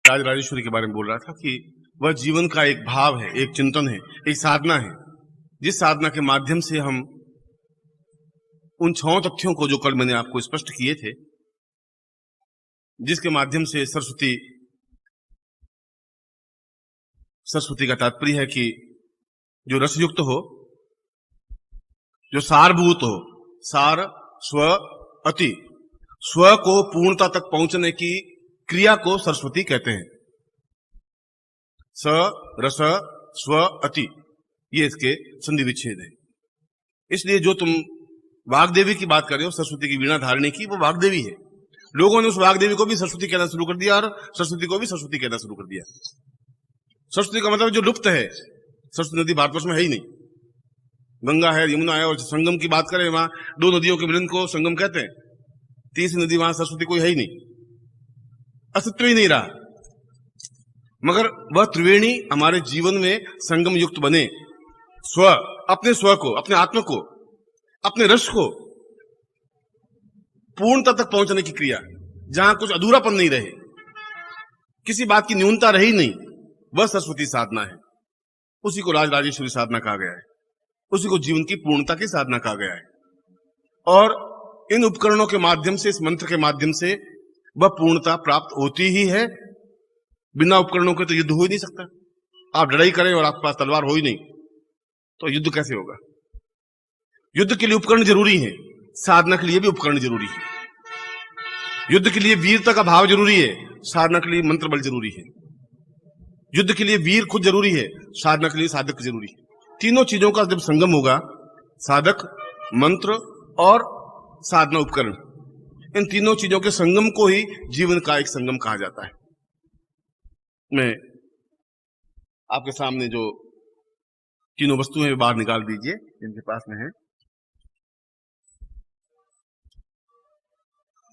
राजराजेश्वरी के बारे में बोल रहा था कि वह जीवन का एक भाव है, एक चिंतन है, एक साधना है, जिस साधना के माध्यम से हम उन 6 तथ्यों को, जो कल मैंने आपको स्पष्ट किए थे, जिसके माध्यम से सरस्वती का तात्पर्य है कि जो रसयुक्त हो, जो सारभूत हो, सार स्व अति, स्व को पूर्णता तक पहुंचने की क्रिया को सरस्वती कहते हैं। स रस स्व अति, ये इसके संधि विच्छेद है। इसलिए जो तुम वाग्देवी की बात कर रहे हो, सरस्वती की वीणा धारणी की, वो वाग्देवी है। लोगों ने उस वाग्देवी को भी सरस्वती कहना शुरू कर दिया और सरस्वती को भी सरस्वती कहना शुरू कर दिया। सरस्वती का मतलब जो लुप्त है, सरस्वती नदी भारतवर्ष में है ही नहीं। गंगा है, यमुना है, और संगम की बात करें, वहां 2 नदियों के मिलन को संगम कहते हैं। तीसरी नदी वहां सरस्वती कोई है ही नहीं, अस्तित्व ही नहीं रहा। मगर वह त्रिवेणी हमारे जीवन में संगम युक्त बने, अपने स्व को, अपने आत्मा को, अपने रस को पूर्णता तक पहुंचने की क्रिया, जहां कुछ अधूरापन नहीं रहे, किसी बात की न्यूनता रही नहीं, वह सरस्वती साधना है। उसी को राजराजेश्वरी साधना कहा गया है, उसी को जीवन की पूर्णता की साधना कहा गया है। और इन उपकरणों के माध्यम से, इस मंत्र के माध्यम से वह पूर्णता प्राप्त होती ही है। बिना उपकरणों के तो युद्ध हो ही नहीं सकता। आप लड़ाई करें और आपके पास तलवार हो ही नहीं, तो युद्ध कैसे होगा? युद्ध के लिए उपकरण जरूरी है, साधना के लिए भी उपकरण जरूरी है। युद्ध के लिए वीरता का भाव जरूरी है, साधना के लिए मंत्र बल जरूरी है। युद्ध के लिए वीर खुद जरूरी है, साधना के लिए साधक जरूरी है। तीनों चीजों का जब संगम होगा, साधक, मंत्र और साधना उपकरण, इन तीनों चीजों के संगम को ही जीवन का एक संगम कहा जाता है। मैं आपके सामने जो तीनों वस्तुएं बाहर निकाल दीजिए, जिनके पास में है।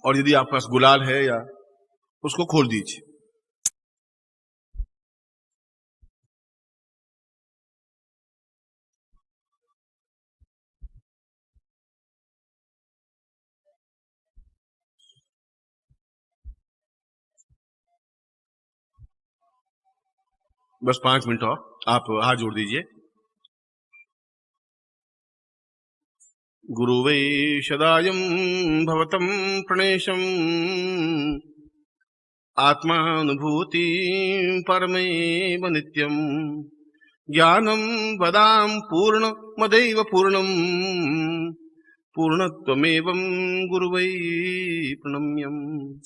और यदि आपके पास गुलाल है, या उसको खोल दीजिए। बस 5 मिनट और आप हाथ जोड़ दीजिए। गुरु वै सदायं भवतं प्रणेशम् आत्मानुभूति परमेव नित्यम् ज्ञानं वदां पूर्णमदैव पूर्णम् पूर्णत्वमेवं गुरुवै प्रणम्यम्।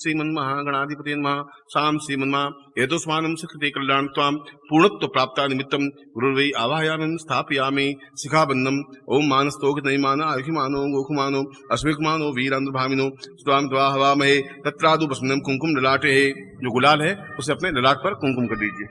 श्रीमन्महागणाधिपते नमः। साम श्रीमन्मा एतोस्मानं सकृते कल्याणत्वां पूर्णत्व प्राप्ता निमित्तं गुरुवै आवाहयामि स्थापयामि शिखाबन्धम्। ओम मानस्तोक नैमान आयुष्मानो गोखुमानो अस्मिकमानो वीरांध्रभामिनो स्वाम द्वा हवामहे तत्रादु बसनम कुंकुम ललाटे। जो गुलाल है उसे अपने ललाट पर कुंकुम कर दीजिए।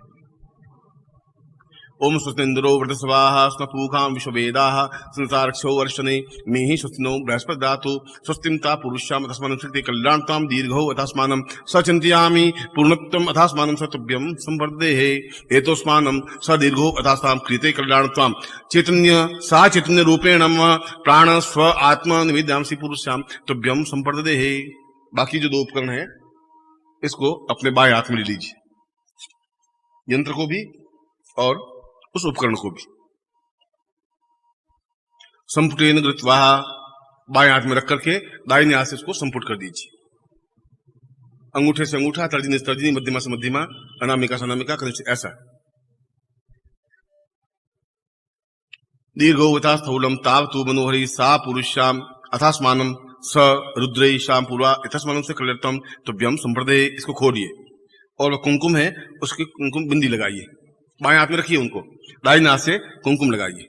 ओम स्वस्तिन्द्रो वृतस्वाहा स्नपूखां विश्ववेदाः संसारक्षो वर्षने मेहि स्वस्तिनो बृहस्पति दातु स्वस्तिमता पुरुष्याम अथस्मानं शक्ति कल्याणतां दीर्घो अथस्मानं सचिन्तयामि पूर्णत्वम् अथस्मानं सतुभ्यं संवर्धेहे एतोस्मानं सदीर्घो अथस्तां कृते कल्याणत्वां चैतन्य सा चैतन्य रूपेण प्राण स्व आत्मा निवेद्यांसि पुरुष्याम तुभ्यं संवर्धेहे। बाकी जो 2 उपकरण है, इसको अपने बाएं हाथ में ले लीजिए, यंत्र को भी और उस उपकरण को भी। संपुटेन गृत्वा, बाएं हाथ में रख करके दाहिने हाथ से इसको संपुट कर दीजिए। अंगूठे से अंगूठा, तर्जनी से तर्जनी, मध्यमा से मध्यमा, अनामिका से अनामिका, कनिष्ठ, ऐसा। दीर्घोवता स्थूलम तावतु मनोहरी सा पुरुष्याम अथास्मानम स रुद्रई शाम पूर्वा इतस्मानम से कलर्तम तुभ्यम संप्रदे। इसको खोलिए और वह कुंकुम है, उसकी कुंकुम बिंदी लगाइए। बाएं हाथ में रखिए उनको, दाहिने हाथ से कुंकुम लगाइए।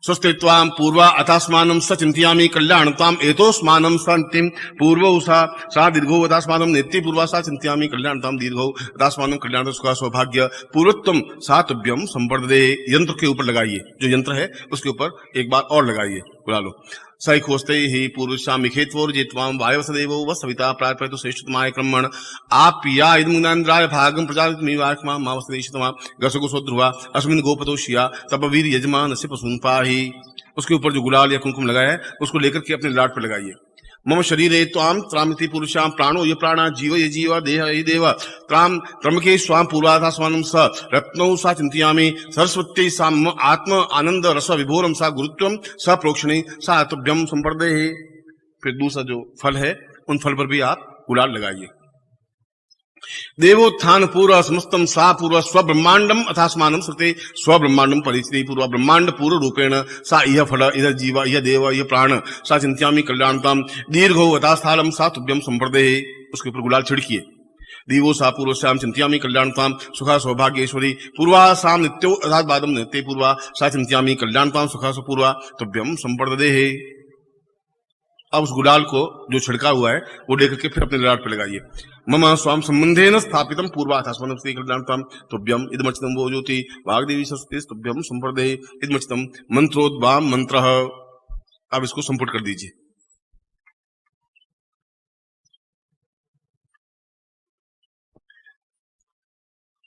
स्वस्तित्वाम पूर्वा अथास्मानम सचिंतयामि कल्याणताम एतोस्मानम संतिम पूर्वो सा दीर्घो अथास्मानम नेत्ति पूर्वा सा चिंतयामि कल्याणताम दीर्घो अथास्मानम कल्याण सुखा सौभाग्य पूर्वोत्तम सा तुभ्यम संवर्धते। यंत्र के ऊपर लगाइए, जो यंत्र है उसके ऊपर एक बार और लगाइए। बुला लो। सैखोस्ते ही पूर्वशाम मिखेत्वोर जित्वाम वायव सदैवो व सविता प्रार्थयतु श्रेष्ठतमाय क्रमण आप या इदमुनांद्राय भागम प्रजातमिवाक्मा मावसदेशतमा गसगुसो ध्रुवा अस्मिन् गोपतोषिया तब वीर यजमान से पशुन पाही। उसके ऊपर जो गुलाल या कुंकुम लगाया है उसको लेकर के अपने लाट पर लगाइए। मम शरीरे त्वाम त्रामिति पुरुषां प्राणो ये प्राणा जीव ये जीव देह ये देव त्राम त्रमके स्वाम पूर्वाधास्मानं स रत्नौ सा चिंतयामि सरस्वत्यै सा मम आत्म आनंद रस विभोरम सा गुरुत्वम स प्रोक्षणे सा तुभ्यम संप्रदेहि। फिर दूसरा जो फल है उन फल पर भी आप गुलाल लगाइए। देवोत्थान पूर्व समस्तम सा पूर्व स्वब्रह्मांडम अथास्मानं सृते स्वब्रह्मांडम परिचिति पूर्व ब्रह्मांड पूर्व रूपेण सा इह फल इधर जीव इह देव इह प्राण सा चिंत्यामि कल्याणताम दीर्घो अथास्थालम सा तुभ्यम संप्रदेहि। उसके ऊपर गुलाल छिड़किए। देवो सा पूर्व श्याम चिंत्यामि कल्याणताम सुखा सौभाग्येश्वरी पूर्वा साम नित्यो अथात बादम नित्य पूर्वा सा चिंत्यामि कल्याणताम सुखा पूर्वा तुभ्यम संप्रदेहि। अब उस गुलाल को जो छिड़का हुआ है वो लेकर के फिर अपने ललाट पर लगाइए। मम स्वाम संबंधेन स्थापितम पूर्वाथास्मनं श्री कल्याणताम तुभ्यम इदमचितम वो ज्योति वाग्देवी सरस्वती तुभ्यम संप्रदेहि इदमचितम मंत्रोद्वाम मंत्र। अब इसको संपुट कर दीजिए।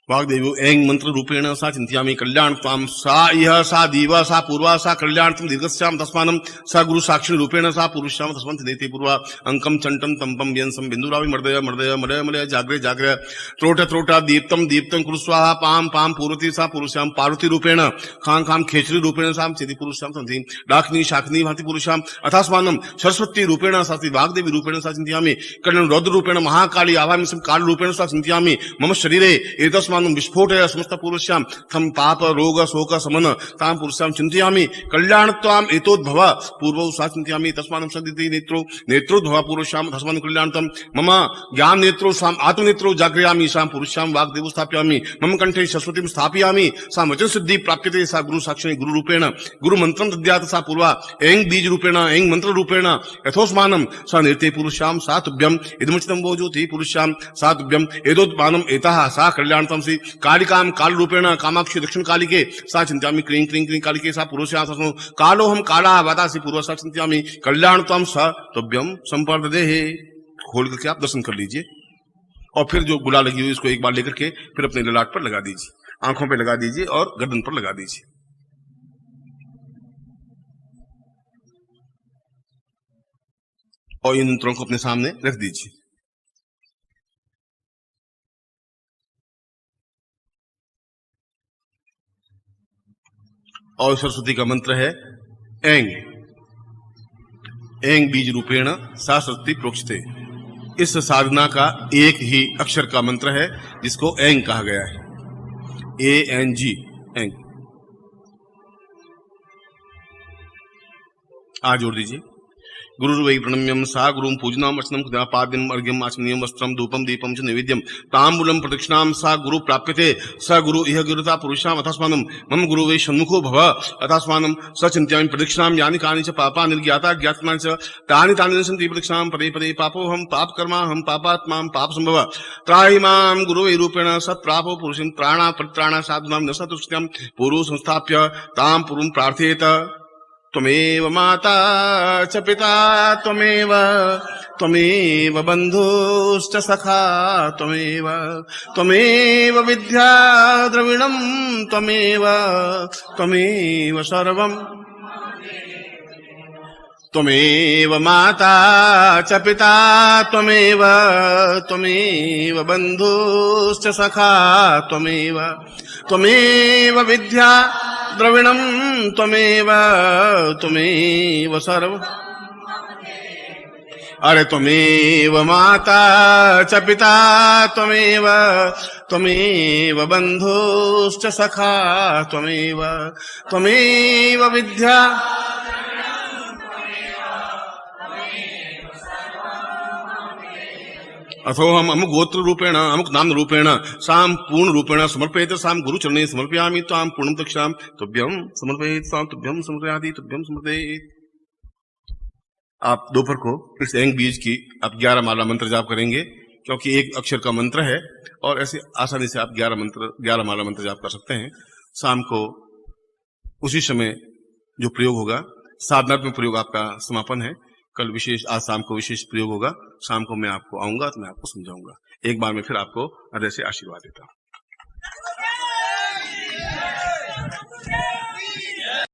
वाग्देवी ऐं मंत्र रूपेण सा चिंत्यामि कल्याणताम सा इह सा दीवा सा पूर्वा सा कल्याणतम दीर्घस्याम तस्मानं सा गुरु साक्षी रूपेण सा पुरुष्याम तस्मन् चिंतयति पूर्वा अंकम चंटम तंपम व्यंसम बिंदुरावि मर्दय मर्दय मलय मलय जाग्रे जाग्रे त्रोट त्रोट दीप्तम दीप्तम कुरु स्वाहा पाम पाम पूर्वती सा पुरुष्याम पार्वती रूपेण खां खां खेचरी रूपेण सा चिति पुरुष्याम संति डाकनी शाकनी भाति पुरुष्याम अथास्मानं सरस्वती रूपेण सा वाग्देवी रूपेण सा चिंतयामि कर्ण रौद्र रूपेण महाकाली आवामि काल रूपेण सा चिंतयामि मम शरीरे एतस्मात् विस्फोटय समस्त पुरुष्याम थम पाप रोग शोक समन ताम पुरुष्याम चिंतयामि कल्याणत्वाम एतोद्भव पूर्वौ सा चिंतयामि तस्मानं सदिति नेत्रो नेत्रोद्भव पुरुष्याम तस्मानं कल्याणतम मम ज्ञान नेत्रो साम आत्मनेत्रो जागृयामि साम पुरुष्याम वाग्देवो स्थापयामि मम कंठे सरस्वतीं स्थापयामि सा वचन सिद्धि प्राप्यते सा गुरु साक्षिणी गुरु रूपेण गुरु मंत्रं दद्यात् सा पूर्वा ऐं बीज रूपेण ऐं मंत्र रूपेण यथोस्मानं सा नेते पुरुष्याम सा तुभ्यम इदमुचितं वो ज्योति पुरुष्याम सा तुभ्यम एतोद्मानं एतः सा कल्याणतम कालिकाम काल रूपेण कामाक्षी दक्षिण कालिके सा चिंत्यामि क्रीं क्रीं क्रीं कालिके सा पुरुषासनो कालो हम काला वातासी पूर्व सा चिंत्यामि कल्याणत्वं स तुभ्यम संप्रदेहि। खोल करके आप दर्शन कर लीजिए और फिर जो गुलाल लगी हुई इसको एक बार लेकर के फिर अपने ललाट पर लगा दीजिए, आंखों पर लगा दीजिए और गर्दन पर लगा दीजिए। और इन यंत्रों को अपने सामने रख दीजिए। और सरस्वती का मंत्र है ऐं ऐं बीज रूपेण सा सरस्वती प्रोक्षते। इस साधना का एक ही अक्षर का मंत्र है जिसको ऐं कहा गया है, ANG ऐं। आ जोड़ दीजिए। गुरुर्वै प्रणम्यम सा गुरुं पूजनाम अर्चनम पाद्यम अर्घ्यम आचमनीयम वस्त्रम धूपम दीपम च नैवेद्यम ताम्बूलम प्रदक्षिणाम सा गुरु प्राप्यते स गुरु इह गुरुता पुरुषाम अथास्मानं मम गुरु वै सन्मुखो भव अथास्मानं स चिंत्यामि प्रदक्षिणाम यानि कानि च पापा निर्ज्ञाता ज्ञातनानि च तानि तानि सन्ति प्रदक्षिणाम पदे पदे पापोऽहं पापकर्मा हम पापात्मा पाप संभव त्राहि मां गुरु वै रूपेण सत्प्रापो पुरुषं त्राणा परित्राणा साधुनां न सतुष्टं पूर्व संस्थाप्य तां पूर्वं प्रार्थयेत। त्वमेव माता च पिता त्वमेव त्वमेव बन्धुश्च सखा त्वमेव त्वमेव विद्या द्रविणं त्वमेव त्वमेव सर्वम्। त्वमेव माता च पिता त्वमेव त्वमेव बन्धुश्च सखा त्वमेव त्वमेव विद्या द्रविणं त्वमेव त्वमेव सर्व। अरे त्वमेव माता च पिता त्वमेव त्वमेव बन्धुश्च सखा त्वमेव त्वमेव विद्या। अथो हम अमुक गोत्र रूपेण अमुक नाम रूपेण साम पूर्ण रूपेण समर्पयेत साम गुरु चरणे समर्पयामि ताम पूर्णं दक्षाम तुभ्यम समर्पयेत साम तुभ्यम समर्पयामि तुभ्यम समर्पयेत। आप दोपहर को इस ऐं बीज की आप 11 माला मंत्र जाप करेंगे क्योंकि एक अक्षर का मंत्र है और ऐसे आसानी से आप 11 माला मंत्र जाप कर सकते हैं। शाम को उसी समय जो प्रयोग होगा साधनात्मक प्रयोग आपका समापन है। कल विशेष आज शाम को विशेष प्रयोग होगा। शाम को मैं आपको आऊंगा तो मैं आपको समझाऊंगा। एक बार में फिर आपको हृदय से आशीर्वाद देता हूं।